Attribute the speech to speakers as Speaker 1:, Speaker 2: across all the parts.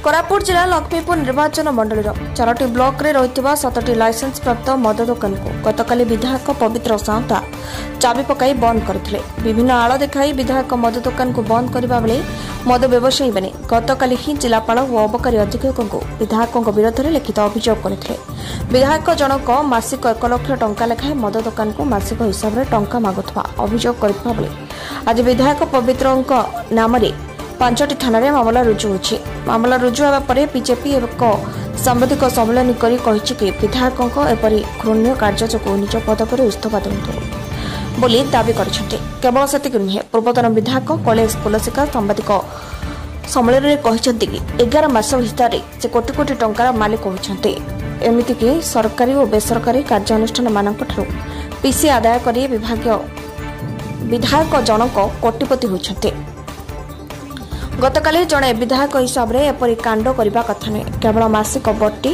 Speaker 1: कोरापुट जिला लक्ष्मीपुर निर्वाचन मंडल 4टी ब्लॉक रे रहितबा 7टी लाइसेंस प्राप्त मद दुकान को गतकाली विधायक पवित्र साउता चाबी पकाई बंद करथिले। विभिन्न आड़ देखाई विधायक मद दुकान को बंद करबा बेले मद व्यवसायी बने गतकाली ही जिलापाल और अबकारी अधीक्षक को विधायकों विरोध में लिखित अभियोग करथिले। विधायक जनक मासिक 1 लाख टंका लेखाएं मद दुकान को मासिक हिसाब से टंका मागुवा अभियोग करथिबा बेले आज विधायक पवित्र नाम 5टी थाना मामला रुजु होछि। मामला रुजु होगा पर बीजेपी एक सांबादिक सम्मेलन करी कहिछि कि विधायकों एपरी घृण्य कार्य जो निज पद पर इस्तीफा दिंतु बोली दाबी करछन्ते। केवल सेतिक नुहे पूर्वतन विधायक कॉलेज पुलसिका सांबादिक सम्मेलन में कहिछन्ते कि 11 मास भितर से कोटी कोटी टंकार मालिक होछन्ते। एमिति कि सरकारी और बेसरकारी कार्यानुष्ठान मानक ठारू पीसी आदाय करी विधायक जनक कोटिपति होछन्ते। गतकाली जड़े विधायक हिसाब से एपरी कांड करने कथा नुहे केवल मासिक बट्टी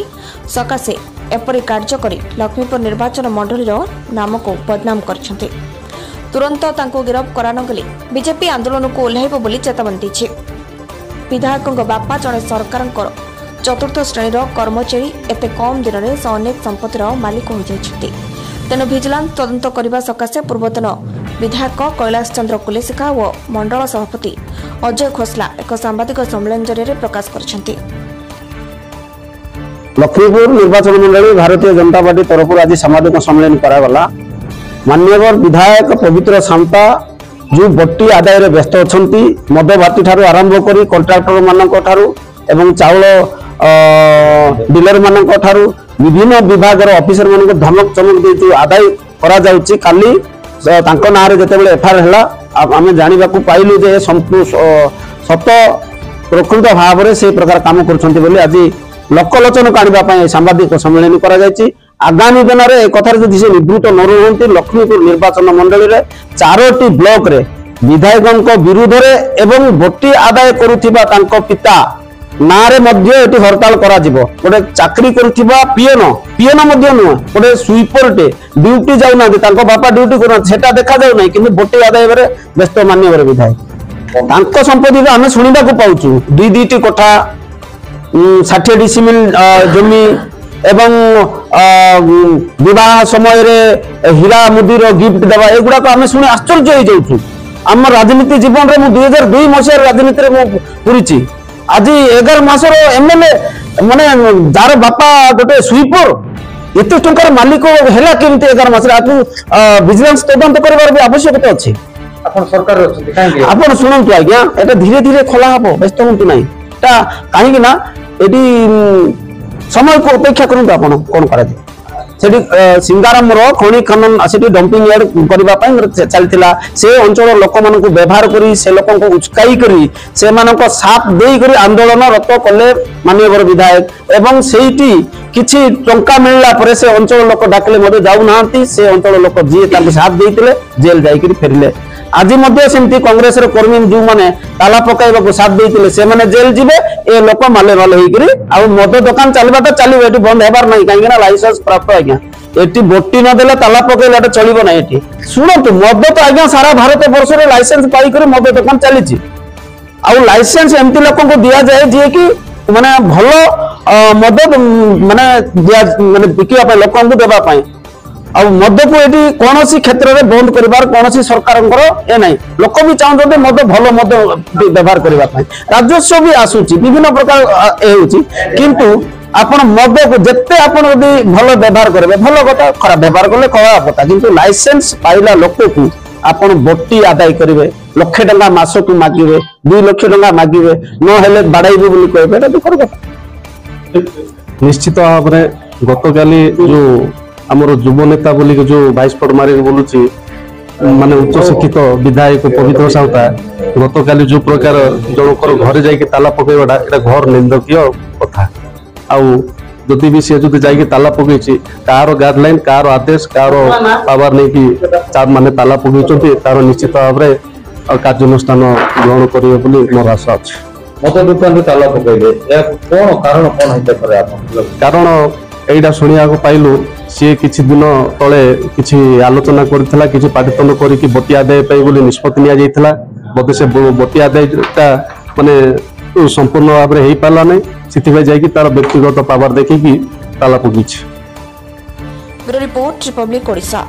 Speaker 1: सकाशे एपरी कार्य करी लक्ष्मीपुर निर्वाचन मंडल नाम को बदनाम करछन्ते। तुरंत तांको गिरफ करानगले बीजेपी आंदोलन को ओह्लाइब बोली चेतावनी दैछि। विधायक बापा जड़े सरकार चतुर्थ श्रेणी कर्मचारी एते कम दिन में से अनेक संपत्तिर मालिक हो जाइछन्ते। तेणु भिजिलांस तदंत करने सकाशे पूर्वतन विधायक कैलाश चंद्र कुलेसिका और मंडल सभापति अजय खोसला एक सांबादिक सम्मेलन जरिए प्रकाश करछन्ते।
Speaker 2: लक्ष्मीपुर निर्वाचन मंडल भारतीय जनता पार्टी तरफ आज सांबादिक सम्मेलन करागला। माननीय विधायक पवित्र साउता जो बट्टी आदाय रे व्यस्त अछंती मद भाटी ठारू आरंभ करी कॉन्ट्रैक्टर मानक ठारू एवं चाउल डीलर मानक ठारू विभिन्न विभाग ऑफिसर मानक धमक चमक दे आदाय करा जाउची। काली तांको नारे जेतेबेले एफआईआर हला आमे जानिबा को पाइलु जे सत प्रकृत भाव में से प्रकार काम करछन्ती बोली आज लोकलोचन काढिबा पई सांबादिक सम्मेलन करा जायछि। आगामी दिन में एक कथार जदि से निवृत्त न रुहंती लक्ष्मीपुर निर्वाचन मंडल रे 4टी ब्लॉक रे विधायकों विरुद्ध रे एवं बट्टी आदाय करुथिबा तांको पिता नारे मध्य एटी हड़ताल करा जिवो। गोटे चाकरी करुथिबा पीएन मध्य नुह गोटे स्वीपर टे ड्यूटी जाउ ना तांको बापा ड्यूटी करना सेटा देखा जाउ नै किंतु बट्टी आदाय रे व्यस्त मान्यवर विधायक तांको संपत्ति रे आमे सुनिबा को पाउछु 2-2टी कोठा 60 डिसिमिल जमी एवं विवाह समय रे हीरा मुदीर गिफ्ट देवा एगुड़ा को आमे सुनी आश्चर्य हो जाउछु। आम राजनीति जीवन रे 2002 मसिया राजनीति रे मु पुरिछि। आज 11 मासर एमएलए माने जार बापा गोटे स्वीपर एते टंकार मालिक हैला केमते 11 मास रे विजिलेंस तदंत करबार भी आवश्यकता अछि।
Speaker 3: आपण सरकार अछि काहे
Speaker 2: आपण सुनंतु आज्ञा एटा धीरे धीरे खोला हबो व्यस्त होंतु नै एटा काहे कि ना एडी समय को अपेक्षा करंतु आपण कोन करा दे सेठी सिंगाराम रो खणी खनन सेठी डंपिंग यार्ड करबा पई चलतिला से अंचल लोक मन को व्यवहार करी से लोक को उचकाई करी से मान को साथ देई करी आंदोलन रत कले माननीय विधायक एवं सेठी किछि टंका मिलला परे से अंचल लोक डाकले मते जाउ नांती से अंचल लोक जी ताके साथ देइतिले जेल जाई करी फेरिले। आज मध्य सेमती कांग्रेस रो कर्मी जो माने ताला पकाइबा को साथ देइतिले से माने जेल जिवे ए लोक माले माले होई करी आ मद दुकान चलबाटा चलिबो एटी बंद हेबार नै काहे ना लाइसेंस प्राप्त आज्ञा एटी बोटी न देला ताला पकाइला एटा चलिबो नै। एटी सुनंतु मद तो आज्ञा सारा भारत वर्ष रे लाइसेंस पाई करी मद दुकान चलीछि आ लाइसेंस एमती लोक को दिया जाए जे कि माने भलो मद माने दिया माने बिकिया पे लोक को देबा पई आ मद को एटी कोनोसी क्षेत्र रे बंद करिवार कोनोसी सरकारंकर ए नै लोक भी चाहते मद भलो मद व्यवहार करबा पई राजस्व भी आसुची विभिन्न प्रकार ए होची किंतु आपण मद को जत्ते आपण यदि भलो व्यवहार करबे भलो कथा खराब व्यवहार करले खराब कथा किंतु लाइसेंस पाइला लोक को आपण बट्टी आदाय करिवे लाख टंका मास को मागिवे 2 लाख टंका मागिवे न हेले बाडाइबे बोली कहबे एटा दुखर कथा।
Speaker 4: निश्चित भाव में गतकाली जो आमर युव नेता बोली जो भाइस पटमारी बोलुची माने उच्च शिक्षित विधायक पवित्र साउता गतकाली जो प्रकार जनकर घरे जाइके ताला पकेबाटा एटा घर निंदकीय कथा। आउ जदि भी सी जदि जाइके ताला पकेछि कार गाइडलाइन कार आदेश कार पावर नै कि माने ताला पकेछन्ती तार निश्चित भाव में कार्यानुष्ठान ग्रहण करिवे बोली मोर आशा अछि।
Speaker 3: मद दुकान रे ताला पकेइले या कोन कारण कोन हेते करे आपण
Speaker 4: कारण एटा सुनिया को पाइलु सी किछि दिन तले किछि आलोचना करथिला किछि पाटितन करिकि बट्टी आदाय पाइ बोली निष्पत्ति निया जाइथिला। बते से बट्टी आदायटा माने संपूर्ण भाव में हो पारा नहीं से जाकि तार व्यक्तिगत पावर देखिकी ताला पकड़।
Speaker 1: Bureau report, Republic Odisha.